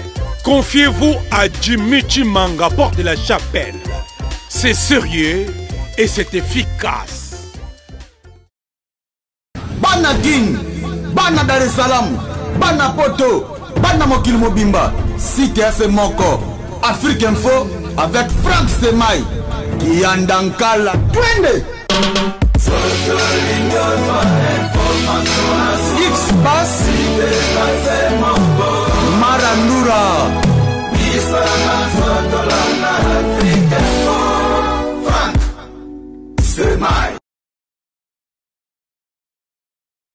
Speaker 6: confiez-vous à Jimmy Chimanga, porte de la Chapelle. C'est sérieux et c'est efficace.
Speaker 9: Bana Guine, Bana Dar es Salaam, Bana Poto, Bana Mokil Mobimba, CTF Moko, Afrique Info avec Franck Semaï. Yandankala. Twende. X-Bass.